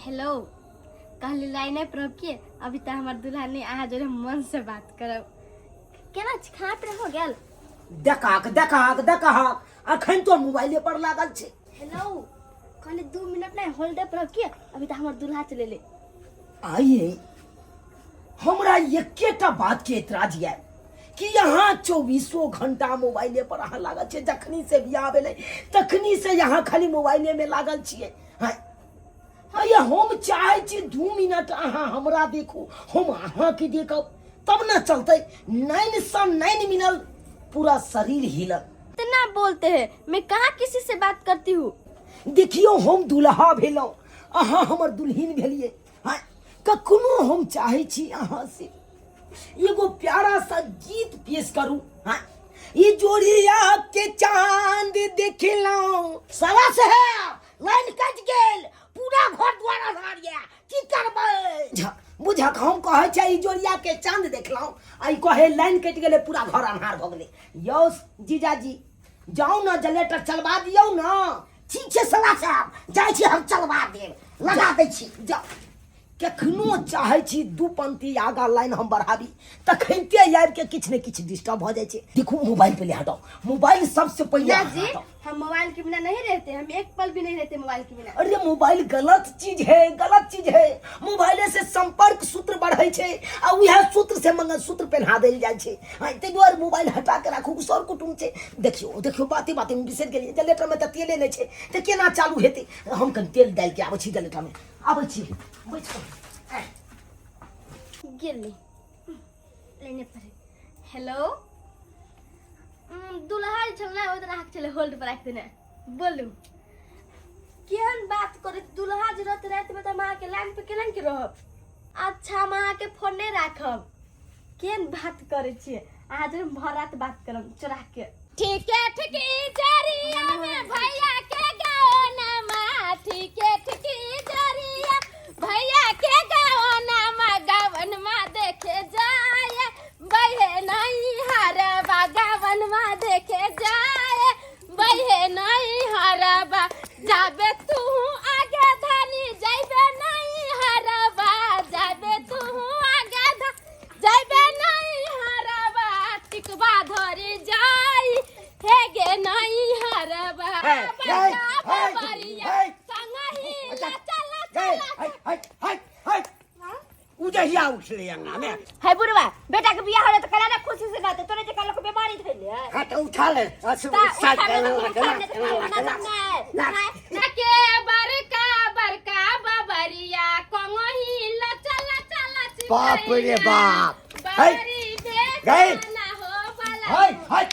Hello कहली line पर रखिए अभी तक हमार दुल्हा ने अहाँ जो मन से बात करब केना खाना पीना हो गेल देखाक अखन तो मोबाइले पर लागल छे। हेलो कहली 2 मिनट नहीं होल्ड पर रखिए अभी तक हमार दुल्हा चले ले आइए हमरा एकेटा बात के एतराज है कि यहाँ 24 घंटा मोबाइले पर अहाँ लागल छे। जखनी से बियाह भेलै तखनी से यहाँ खाली मोबाइले में लागल छिए। हम चाहे छी 2 मिनट अहाँ हमरा देखू हम अहाँ के देखब तब न चलते। 9 से 9 मिनट पूरा शरीर हिलत। इतना बोलते हैं मैं कहाँ किसी से बात करती हूँ। देखियो हम दुल्हा भेलौ अहाँ हमर दुल्हिन भेलिए। कखनो हम चाहे छी अहाँ से एगो प्यारा सा गीत पेश करूं। ये जोड़िया के चांद देखलौ सवा से है लाइन कट गेल पूरा घर द्वारा भर गया की करबै। बुझक हम कहे छै जोड़िया के चांद देखलौ आई कहे लाइन कट गेले पूरा घर अन्हार भ गेले। यौ जीजाजी जाओ ना जनरेटर चलवा दियो ना। ठीक छै सला साहब जाय छी हम चलवा देब लगा दै छी। जाओ कखनो चाहे छी 2 पंक्ति आगा लाइन हम बढ़ाबी तखनते आबि के किछ ने किछ डिस्टर्ब हो जाए छे। देखो मोबाइल पे ले हटाओ मोबाइल सबसे पहले जी हम मोबाइल के बिना नहीं रहते हम एक पल भी नहीं रहते मोबाइल के बिना। अरे मोबाइल गलत चीज है मोबाइल से संपर्क सूत्र बढ़े छे आ वह सूत्र से मंगलसूत्र पहना देल जाय छे। ते द्वारे मोबाइल हटा के राखू सर कुटुम छे। देखियो बाते में बिसर गेलिए जनरेटर में त तेले नहीं छे ते केना चालू हेते। हम कन तेल डाल के आबै छी जनरेटर में आबै छी बैठ गेली लेने पर। हेलो दुल्हा चलना है उधर चले होल्ड पर रख देने बोलू केहन बात करे दुल्हा जरूरत रात में हम के लाइन पे केलन के रहब। अच्छा हम के फोन नहीं राखब केहन बात करे छिए आज हम भर रात बात करब चोरा के। ठीक है जरिया में भैया के गाओ नामा ठीक है जरिया भैया के गाओ नामा गावन मा देखे जाए बहे नहीं हरबा गावन मा देखे जाए बहे नहीं हरबा जाबे तू आगे धनी जाबे नहीं हरबा जाबे तू आगे जाबे नहीं हरबा टिकवा धरी जाई हेगे नहीं हरबा बरिया संगही ला चला उजहिया उठले अंगना में है बुढ़वा बेटा के बियाह होले त कला ना खुशी से ना तोरे जे कल को बीमारी थैले हां तो उठा ले साथ ना के बरका बबरिया कंगही ला चला बाप रे बाप गए ना हो भला हाय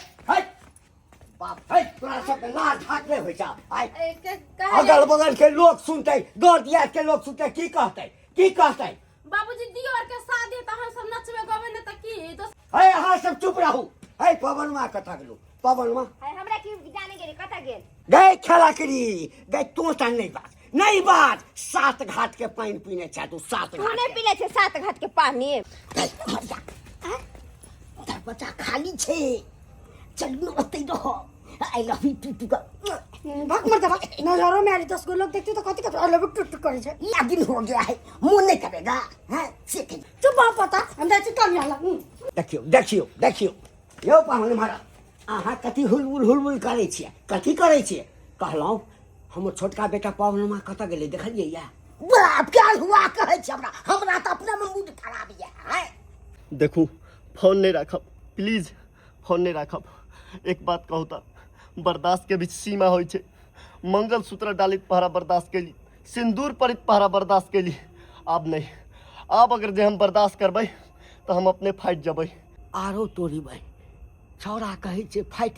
बाप है तोरा सब लाज ठाकले होय जा। अगल बगल के लोग सुनते गौर दिया के लोग सुनते की कहते बाबूजी दियोर के शादी त हम सब नचबे गबे न त की तो है हां सब चुप रहू। है पवन मां कथा गेलू पवन मां है हमरा की जाने गेली कथा गेल गए खेला करी गए तो ता नहीं बात 7 घाट के पानी पीने चाह तू 7 घाट नहीं पीले छे 7 घाट के पानी बच्चा खाली छे चलू ओते रहो आई लव यू टू का भाग मत भाग नजरों में आ रही 10 गो लोग देखते तो कथी आई लव यू टू करे छे। लागिन हो गया है मुंह नहीं करेगा हैं सेकंड चुप आ पता हम दैछि काम याला देखियो यो पाहुन मारा आहा कथी हुलमुल करे छिए कथी करे छिए कहलौ हमर छोटका बेटा पाहुन मां कत गेले देखलिए या बाप क्या हुआ कहे छी हमरा त अपना में मूड खराब है। देखू फोन नहीं रखब प्लीज फोन नहीं रखब। एक बात कहू त बर्दाश्त के भी सीमा होय छे। मंगलसूत्र डालित पहरा बर्दाश्त के लिए सिंदूर परित पहरा बर्दाश्त के लिए अब नहीं अब अगर जे हम बर्दाश्त करबै तो हम अपने फाइट जबै। आरो तोरी भाई छौरा कहे छे फाइट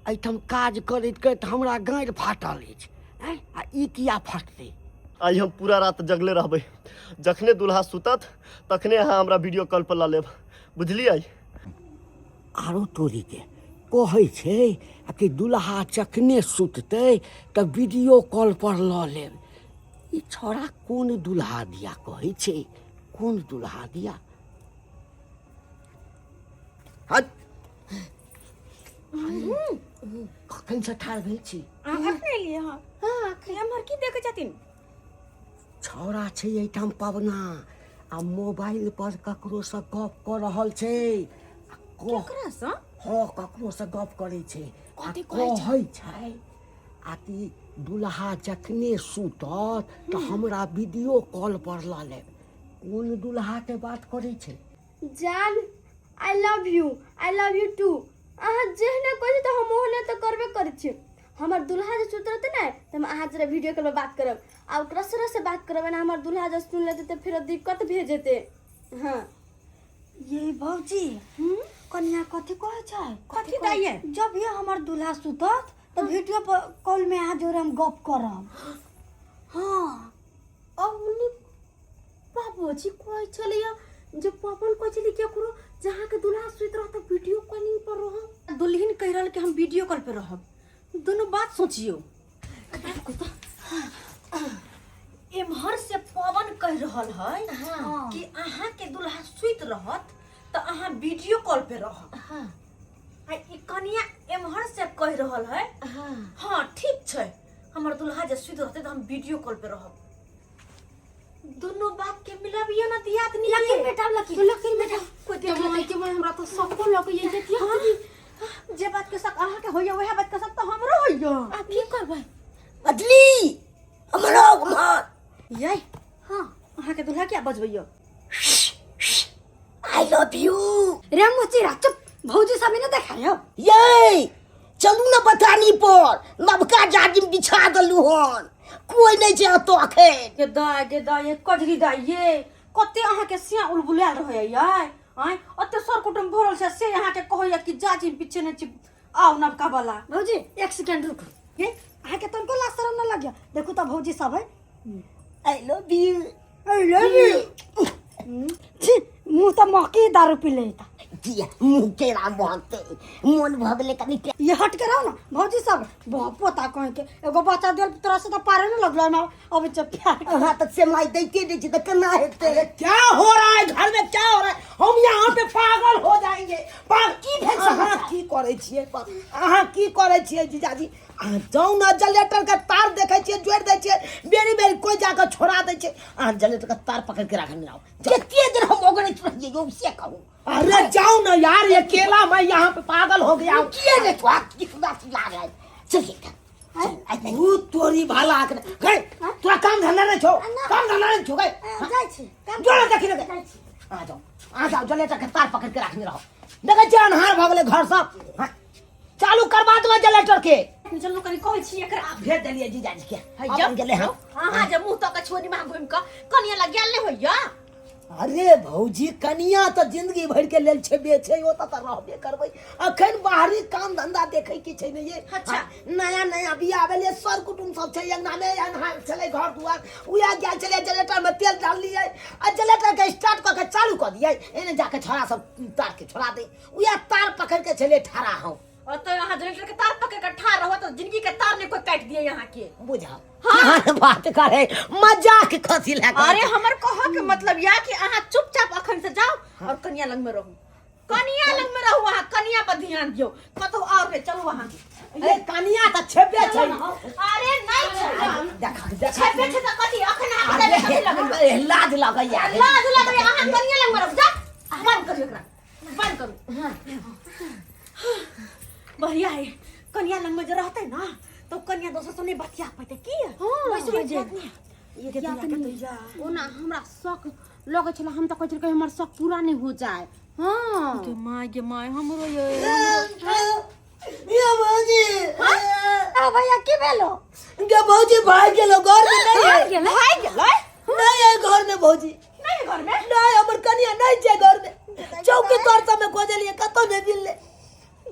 ऐठम काज करैत हमरा गांड फाटल अछि आ ई किया फटते। आई हम पूरा रात जगले रहबै जखने दुल्हा सुतत तखने अहाँ हमरा वीडियो कॉल पर ला लेब बुझलियै। आरो तोरी के कहे छे कि दुल्हा चखने सुतते त वीडियो कॉल पर ल लेब। ई छोरा कौन दुल्हा दिया कहे छे कौन दुल्हा दिया हट कखन से ठाड़ भेल छी अखने लिए हां हां हमर की देखे छथिन छौड़ा छै एहिठाम पवना आ मोबाइल पर ककरो से गप कर रहल छै केकरा सँ हाँ ककरो से गप करे छै आ कथी कहै छै? कहै छै आ ती दुल्हा जखने सुतत तऽ हमरा वीडियो कॉल पर ला लेब कोन दुल्हा के बात करे छै जान आई लव यू टू। अहाँ जेहने कहै तऽ हम ओहने तऽ करबे करै छी। हमर दुल्हा जे सुत रहते ने तो हम अहाँ जरा वीडियो कॉल पर बात करब आ ओकरा से बात करब ना हमर दुल्हा जब सुन लेते तो फिर दिक्कत भेज जेते। हाँ ये भौजी कन्या कथी कहै छै? कथी दैये? जब ये हमर दूल्हा सुतत तो वीडियो कॉल में आ जोरे हम गप करब। हाँ अबनी बाबूजी कहै छलिया जे पवन कहै छली केकरो जहाँ के दुल्हा सुत रहत वीडियो कॉलिंग पर रहब। दुल्हन कह रहल कि हम वीडियो कॉल पे रहब। दोनों बात सोचियो। एमहर से पवन कह रहल है कि अहाँ के दुल्हा सुत रहत तो अहाँ वीडियो कॉल पे रहब। आ ई कनिया एमहर से कह रहल है हाँ ठीक छै हमर दुल्हा जे सुत रहते तो हम वीडियो कॉल पे रहब। दोनों बात के मिलाबियो ना दियात नहीं लकीर बेटा लकीर बेटा कोई देख के मैं हमरा तो सबको लग ये जे जे बात के सक अहाँ के होइया वह बात के सक तो हमरो होइया। आ की करबै? अजली हमरा मां ये हां अहाँ के दुल्हा क्या बजबैयो? आई लव यू रे मुचिरा चुप भौजी सब ने देखायो। ये चलू ना बतानी पर नबका जाजिम बिछा दलू हन कोई नहीं छै तो अखन के दाय ये कजरी दाय ये कते अहाँ के सिया उलबुलाल रहै ये आय अते सर कुटुम भरल छै से अहाँ के कहैया कि जाजिम पीछे ने आओ नबका वाला। भौजी एक सेकंड रुको ये आ के तनको लाज शरम न लगिया। देखो तो भौजी सब है आई लव यू छी मुंह तो मौके दारू पी लेता जिया मुंह के राम बनते मन भगले कनी ये हट के रहो ना भौजी सब पोता कह के एगो बच्चा देल तरह से तो पारे न लगलो ना अब जब प्यार हां तक से माई देते दे तो केना हेते क्या हो रहा है घर में क्या हो रहा है हम यहाँ पे पागल हो जाएंगे की भेल अहाँ की करे छियै अहाँ की करे छियै जीजाजी अहाँ जाऊ ना जनरेटर का तार देखे छियै जोड़ दे छियै बेरी बेरी कोई जाकर छोड़ा दे छै अहाँ जनरेटर का तार पकड़ के रखने आओ कितने देर हम ओगरे रहिए यो से कहूं अरे जाओ ना यार ये अकेला मैं यहाँ पे पागल हो गया हूँ किए ने तो आप कितना चिल्ला रहा है चलिए वो तोरी भाला आकर गए तोरा काम धंधा नहीं छो काम धंधा नहीं छो गए जाय छी जोड़ा देखी ना आ जाओ जनरेटर के तार पकड़ के रखने रहो देखा जान हार भगले घर सब चालू करवा दो जनरेटर के चलो कनी कहै छी एकरा भेज देलिए जीजाजी के जब गेले हम अहाँ जे मुंह तक छोरी में घुम के कनिया लग गेल नहीं होइया। अरे भौजी कनिया तो जिंदगी भर के लेल छेबे छै ओ त रहबे करबै अखन बाहरी काम धंधा देखै के छै ने ये अच्छा नया नया बियाह भेले सर कुटुम सब छै अंगना में अनहार चले घर दुआर उया गेल चले जनरेटर में तेल डाल लिए आ जनरेटर के स्टार्ट क के चालू क दिए एने जाके छोरा सब तार के छोड़ा दे उया तार पकड़ के चले ठहरा हूं और तो यहाँ जनरेटर के तार पकड़ के ठाड़ रहो तो जिंदगी के तार ने कोई काट दिए यहाँ के बुझा हाँ बात करे मजाक खसी लगा अरे हमर कह के मतलब या कि अहाँ चुपचाप अखन से जाओ और कन्या लंग में रहू कन्या लंग में रहू वहाँ कन्या पर ध्यान दियो कतो और रे चलो वहाँ ए कनिया त छेबे छै अरे नहीं छै देखा छेबे छै त कथी अखन अहाँ के कथी लगै लाज लगैया लाज लगै अहाँ कन्या लंग में रहू जा बंद करू एकरा बंद करू बढ़िया है कन्या लंग में जो रहते ना तो कन्या दोसर से नहीं बतिया पाते की वैसे हो जाए ये दिया के तो जा ओ ना हमरा शौक लगे छला हम त कहै छल कि हमर शौक पूरा नहीं हो जाए। हां गे माय हमरो ये भौजी आ भैया की भेलो गे भौजी भाग गेलो घर में नहीं है भाई गेलै नहीं है घर में भौजी नहीं घर में नहीं हमर कनिया नहीं छै घर में चौकी तोर सब में खोजलिए कतो नहीं मिलले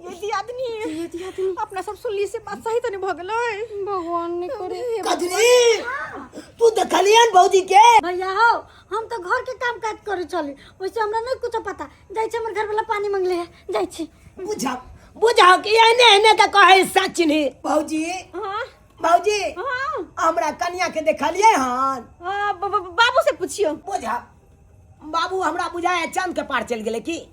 ये आदमी अपना सब सुनली से बात सही तो नहीं भगलै भगवान ने करे कजरी तू देखलियन भौजी के भैया हो हम तो घर के काम काज करे चली वैसे हमरा नहीं कुछ पता जाय छी हमर घर वाला पानी मांगले है जाय छी बुझा कि एने एने का कहे सच नहीं भौजी हां भौजी हां हमरा कन्या के देखलिए हन बाबू से पूछियो बुझा बाबू हमरा बुझाया चांद के पार चल गेले की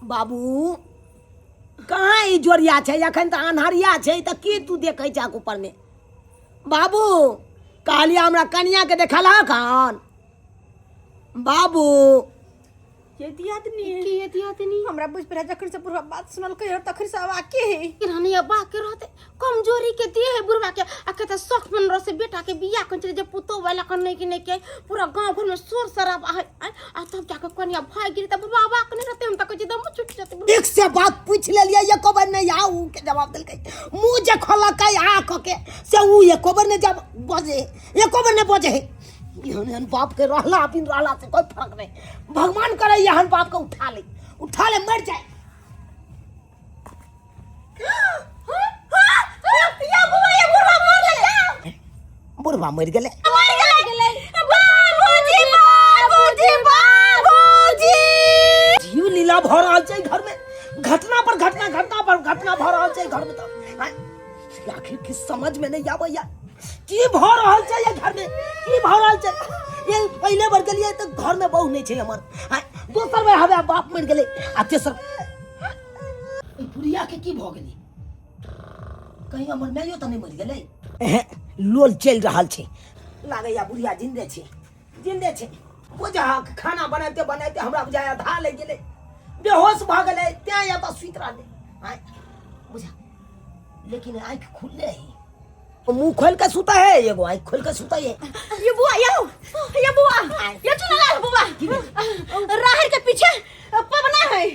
बाबू कहाँ ई जोरिया छै अखन त अन्हरिया छै त की तू देखै छै ऊपर में बाबू कहलिया हमरा कनिया के देखला कान बाबू ये दियादनी की ये दियादनी हमरा बुझ पर जखन से पूरा बात सुनल कहियो तखन से आवा के है किरानी अब्बा के रहते कमजोरी के दिए है बुढ़वा के आ के त शौक मन रह से बेटा के बियाह कर चले जे पुतो वाला करने की नहीं के पूरा गांव भर में शोर शराबा है आ तब जाके कनिया भाई गिरी त बाबा के नहीं रहते हम तक जे दम छूट जाते एक से बात पूछ ले लिया ये कोबर ने या ऊ के जवाब दिल के मुंह जे खोला के आ के से ऊ ये कोबर ने जब बजे ये कोबर ने बजे यहन बाप के रहला बिन रहला से कोई फर्क नहीं भगवान करे यहन बाप के उठा ले मर जाए या बुढ़वा मर गया बुढ़वा मर गेले बाबूजी जीव लीला भ रहल छै घर में घटना पर घटना भ रहल छै घर में तो आखिर की समझ में नहीं आबैया की भ रहल छै ये घर में की भ रहल छै ये पहले बार गेलिए तो घर में बहू नहीं छै हमर दोसर में हवे बाप मर गेले आ तेसर ई बुढ़िया के की भ गेली कहीं हमर माइयो त नहीं मर गेले लोल चल रहल छै लागैया बुढ़िया जिंदे छै बुझा खाना बनाते हमरा बुझाया आधा ले गेले बेहोश भ गेले त्या या त सुइत रहले बुझा लेकिन आंख खुले है मुंह खोल के सुता है एगो आंख खोल के सुता है ये बुआ ये चुना ला बुआ राहर के पीछे पवना है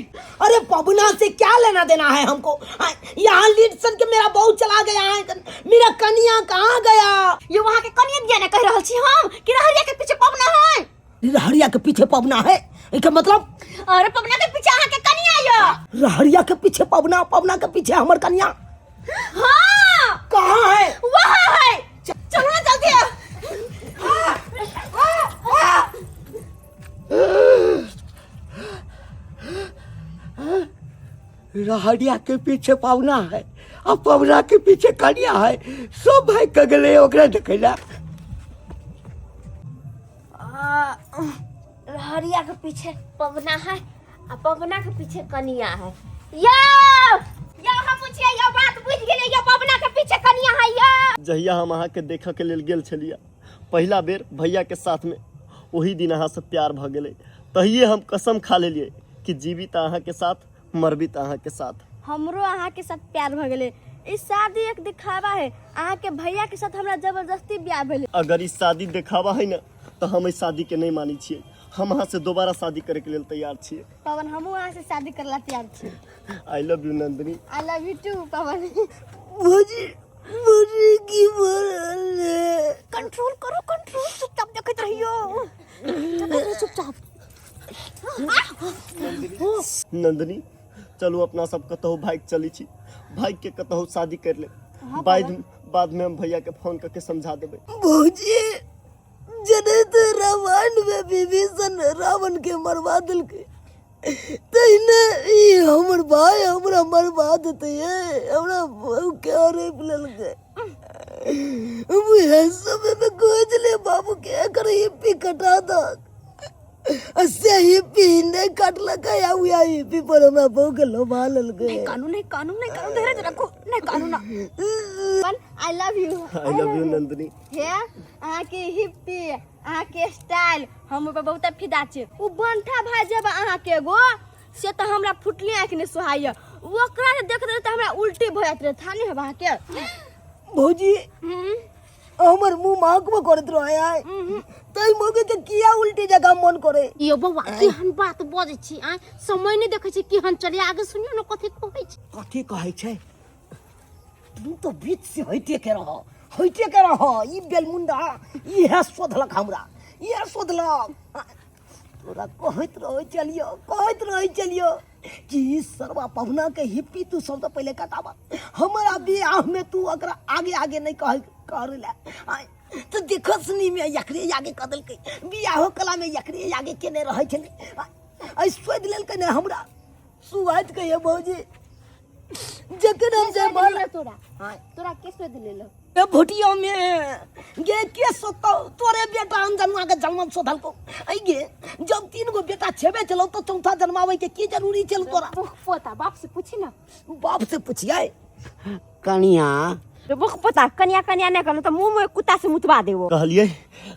अरे पवना से क्या लेना देना है हमको यहाँ लीडसन के मेरा बहू चला गया है मेरा कनिया कहाँ गया ये वहां के कनिया दिया ना कह रहल छी हम कि राहरिया के पीछे पवना है रहरिया के पीछे पवना है इसका मतलब अरे पवना के पीछे अहाँ के कनिया या रहरिया के पीछे पवना के पीछे हमर कनिया हां कहाँ है वहां है चलो ना जल्दी रहरिया के पीछे पवना है अब पवना के पीछे कनिया है सब भाई कगले ओकरा देखला रहरिया के पीछे पवना है और पवना के पीछे कनिया है या हम पूछिए या बात बुझ गेले या पवना के पीछे कनिया है या जहिया हम अहाँ के देखऽ के लेल गेल छलिया पहिला बेर भैया के साथ में वही दिन अहाँ से प्यार भ गेलै तहिए हम कसम खा लेलिए कि जीवित अहाँ के साथ मरबित अहाँ के साथ हमरो अहाँ के साथ प्यार भ गेले ई शादी एक दिखावा है अहाँ के भैया के साथ हमरा जबरदस्ती ब्याह भेले अगर ई शादी देखावा है ना तो हम इस शादी के नहीं मानी छियै हम अहाँ से दोबारा शादी करे के लेल तैयार छियै पवन हमहू अहाँ से शादी करला तैयार छी I love you Nandini I love you too Pawan मुझे की मरल कंट्रोल करो चुपचाप देखत रहियो चुपचाप नंदिनी चलो अपना सब कतहु भाग चली छी भाग के कतहु शादी कर ले बाद में हम भैया के फोन करके समझा देबे भौजी जने तो रामायण में विभीषण रावण के मरवा दिल के तैने ई हमर भाई हमरा मरवा देते हमरा बहू के अरे बुलल के मुझे समय में खोज ले बाबू के कर हिप्पी कटा दा अस्से हिप्पी नहीं काट लगा या हुआ हिप्पी पर हमरा बहू के लोभा लल के कानून धीरज रखो नहीं कानून आई लव यू नंदिनी हे अहाँ के हिप्पी अहाँ के स्टाइल हम पे बहुत फिदा छे उ बंठा भाई जब अहाँ के एगो से तो हमरा फुटली आँख ने सोहाय ओकरा ने देख रहे तो हमरा उल्टी भ जात रहे थानी है अहाँ के भौजी हमर मुंह महकबो करत रहे आय तई मगे के किया उल्टी जगह मन करे यो बौआ केहन बात बजै छी आ समय नहीं देखै छी केहन चले आगे सुनियो न कथि कहै छै तू तो बीच से होइते के रह ई बेलमुंडा ई है सोधलक हमरा ये सोधलक तोरा कहत रह चलियो कि सरवा पहुना के हिप्पी तू सब तो पहले कटावा हमारा बियाह में तू अगर आगे नहीं कर ले तो देखो सुनी में यकरे आगे कदल के बियाह कला में यकरे आगे केने रहे छले आई सोध लेल के ने हमरा सुवात के भौजी जकन हम जे बोल तोरा के सोध लेलो ए भोटिया में गे के सोतो तोरे बेटा अनजनुआ के जन्म सोधल को आई गे जब 3 गो बेटा छेबे चलो तो चौथा जन्मावे के की जरूरी चल तोरा पोता बाप से पूछी ना बाप से पूछिए कनिया बुक पता कनिया कनिया नहीं करना तो मुंह में कुत्ता से मुतवा देवो। कहलिए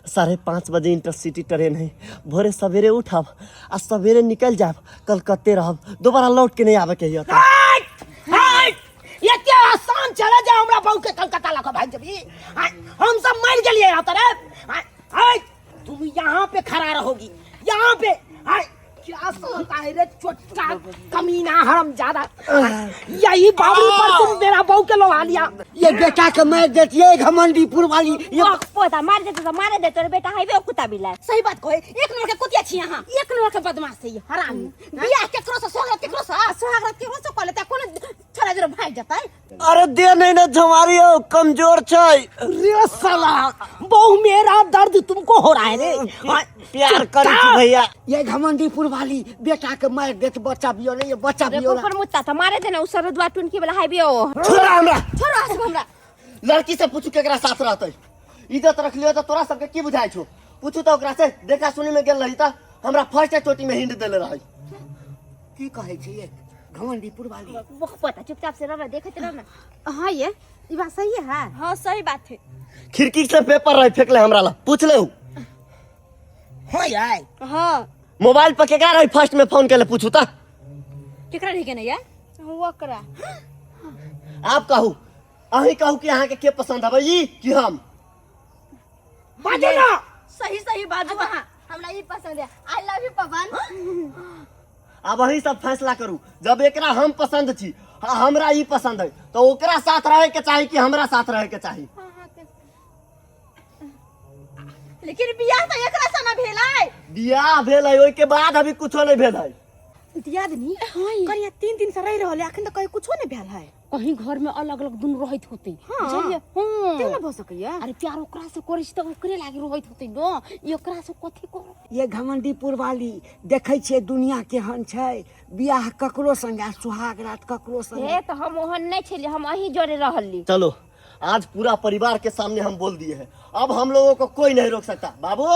5:30 बजे इंटरसिटी ट्रेन है, भोरे सवेरे उठब आ सवेरे निकल जाब, कलकत्ते रहब, दोबारा लौट के नहीं आवे के होता। ये क्या आसान चला जा हमरा बहू के कलकत्ता लगा भाई जब हम सब मर गए यहाँ तरफ। तुम यहाँ पे खड़ा रहोगी, यहाँ पे क्या सोचता है रे छोटा कमीना हरामजादा। यही बाबू पर तुम मेरा बहू के लगा लिया। ये बेटा के मार देती है घमंडीपुर वाली। ये पोता मार देते तो मारे देते रे बेटा है कुत्ता बिल्ला। सही बात कहे, एक नंबर के कुतिया छी यहाँ, एक नंबर के बदमाश है हरामी। बियाह केकरो से सोहागरात केकरो से सोहागरात केकरो से कह लेता कोन छोरा जरा भाग जाता है। अरे दे नहीं ना झमारी हो, कमजोर छै। रे साला बहू मेरा दर्द तुमको हो रहा है रे। प्यार करी भैया। ये घमंडीपुर वाली बेटा के मार देत बच्चा बियो नहीं, ये बच्चा रे बियो पर मुत्ता तो मारे देना उसर दुआ टुनकी वाला है बियो। छोड़ा हमरा, छोरा से हमरा लड़की से पूछू केकरा साथ रहते। इज्जत रख लियो तो तोरा सबके की बुझाई छो? पूछू तो ओकरा से, देखा सुनी में गेल रही त हमरा फर्स्ट चोटी में हिंट देले रही। की कहे छी ये घमंडीपुर वाली? बुक पता चुपचाप से रह देखते रह ना। हां ये बात सही है। हाँ सही बात है। खिड़की से पेपर रही फेंकले हमरा ला, पूछ ले। हो यार हाँ मोबाइल पर केकरा रही फर्स्ट में फोन केले पूछू ता। केकरा रही के नहीं है? वो करा आप कहू, अही कहू कि अहाँ के पसंद है ई कि हम? बाजे ना। सही सही बाजू। हाँ हमरा ये पसंद है। आई लव यू पवन। अब वही सब फैसला करू। जब एकरा हम पसंद छी, हमरा ई पसंद है, तो ओकरा साथ रहे के चाही कि हमरा साथ रहे के चाही? लेकिन बियाह तो एकरा से ना भेल है। बियाह भेल है, ओइ के बाद अभी कुछो नहीं भेल है। दियादनी करिया 3 दिन से रह रहल है, अखन तक कहीं कुछो नहीं भेल है। कहीं घर में अलग अलग दुन रहत होते। हाँ। बुझलिए? हाँ। तेना भ सकैया। अरे प्यार ओकरा से करिस त ओकरे लागी रहत होते न, ई ओकरा से कथि करो? ये घमंडीपुर वाली देखे छे दुनिया केहन छै, बियाह ककरो संगे सुहाग रात ककरो संगे। हे तो हम ओहन नहीं छली, हम अही जोड़े रहली। चलो आज पूरा परिवार के सामने हम बोल दिए हैं, अब हम लोगों को कोई नहीं रोक सकता। बाबू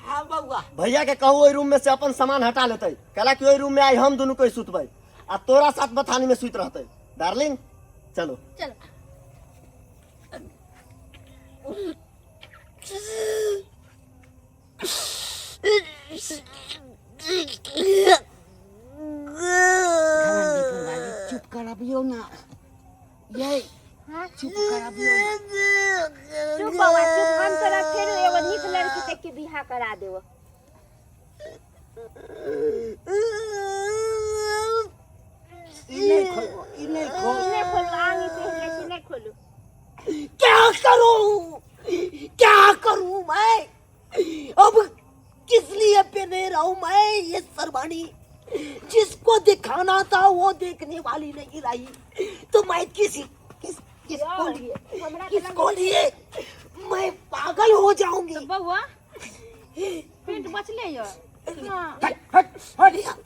हाँ बउआ भैया के कहू ओइ रूम में से अपन सामान हटा लेते, कहला कि ओइ रूम में आई हम दोनों कोई सुतबै आ तोरा साथ बथानी में सुत रहते। डार्लिंग चलो। चलो घमंडीपुर वाली चुप कराबियो ना, ये चुप कराबियो ना। चुप बाबा चुप, हम तोरा फेर एगो नीक लड़की देख के बियाह करा देबो। नहीं खोलो, नहीं खोलो। नहीं खोलो, आगे पहले से नहीं खोलो। क्या करूं, क्या करूं मैं? अब किस लिए पहने रहूं मैं ये सरवानी? जिसको दिखाना था वो देखने वाली नहीं रही, तो मैं किसको लिए मैं पागल हो जाऊंगी। बउआ पेट बचले यो। हट हट हट यहाँ।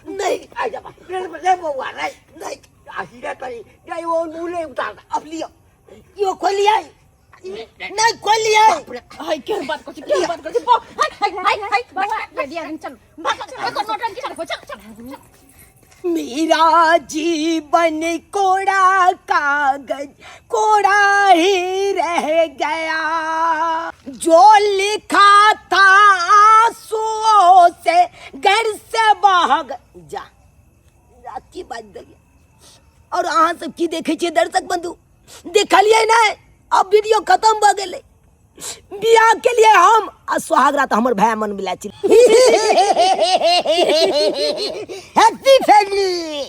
नहीं आ जा ले बउआ, नहीं आहिरा करी नहीं, वो मुंह उतार अब लियो, यो खोल लिया नहीं खोल लिया। हाय के बात कर, के बात कर? हाय बउआ दियादनी चल बात कर, नोटंकी कर, चल। मेरा जीवन कोड़ा कागज कोड़ा ही रह गया, जो लिखा था आंसुओं से घर से भाग जा। रात की बात गई और अहाँ सब की देखे छे दर्शक बंधु, देखलिए ना अब वीडियो खत्म भ गेले। बियाह के लिए हम आ सुहागरात हमर भाई मन मिला छी। Happy family.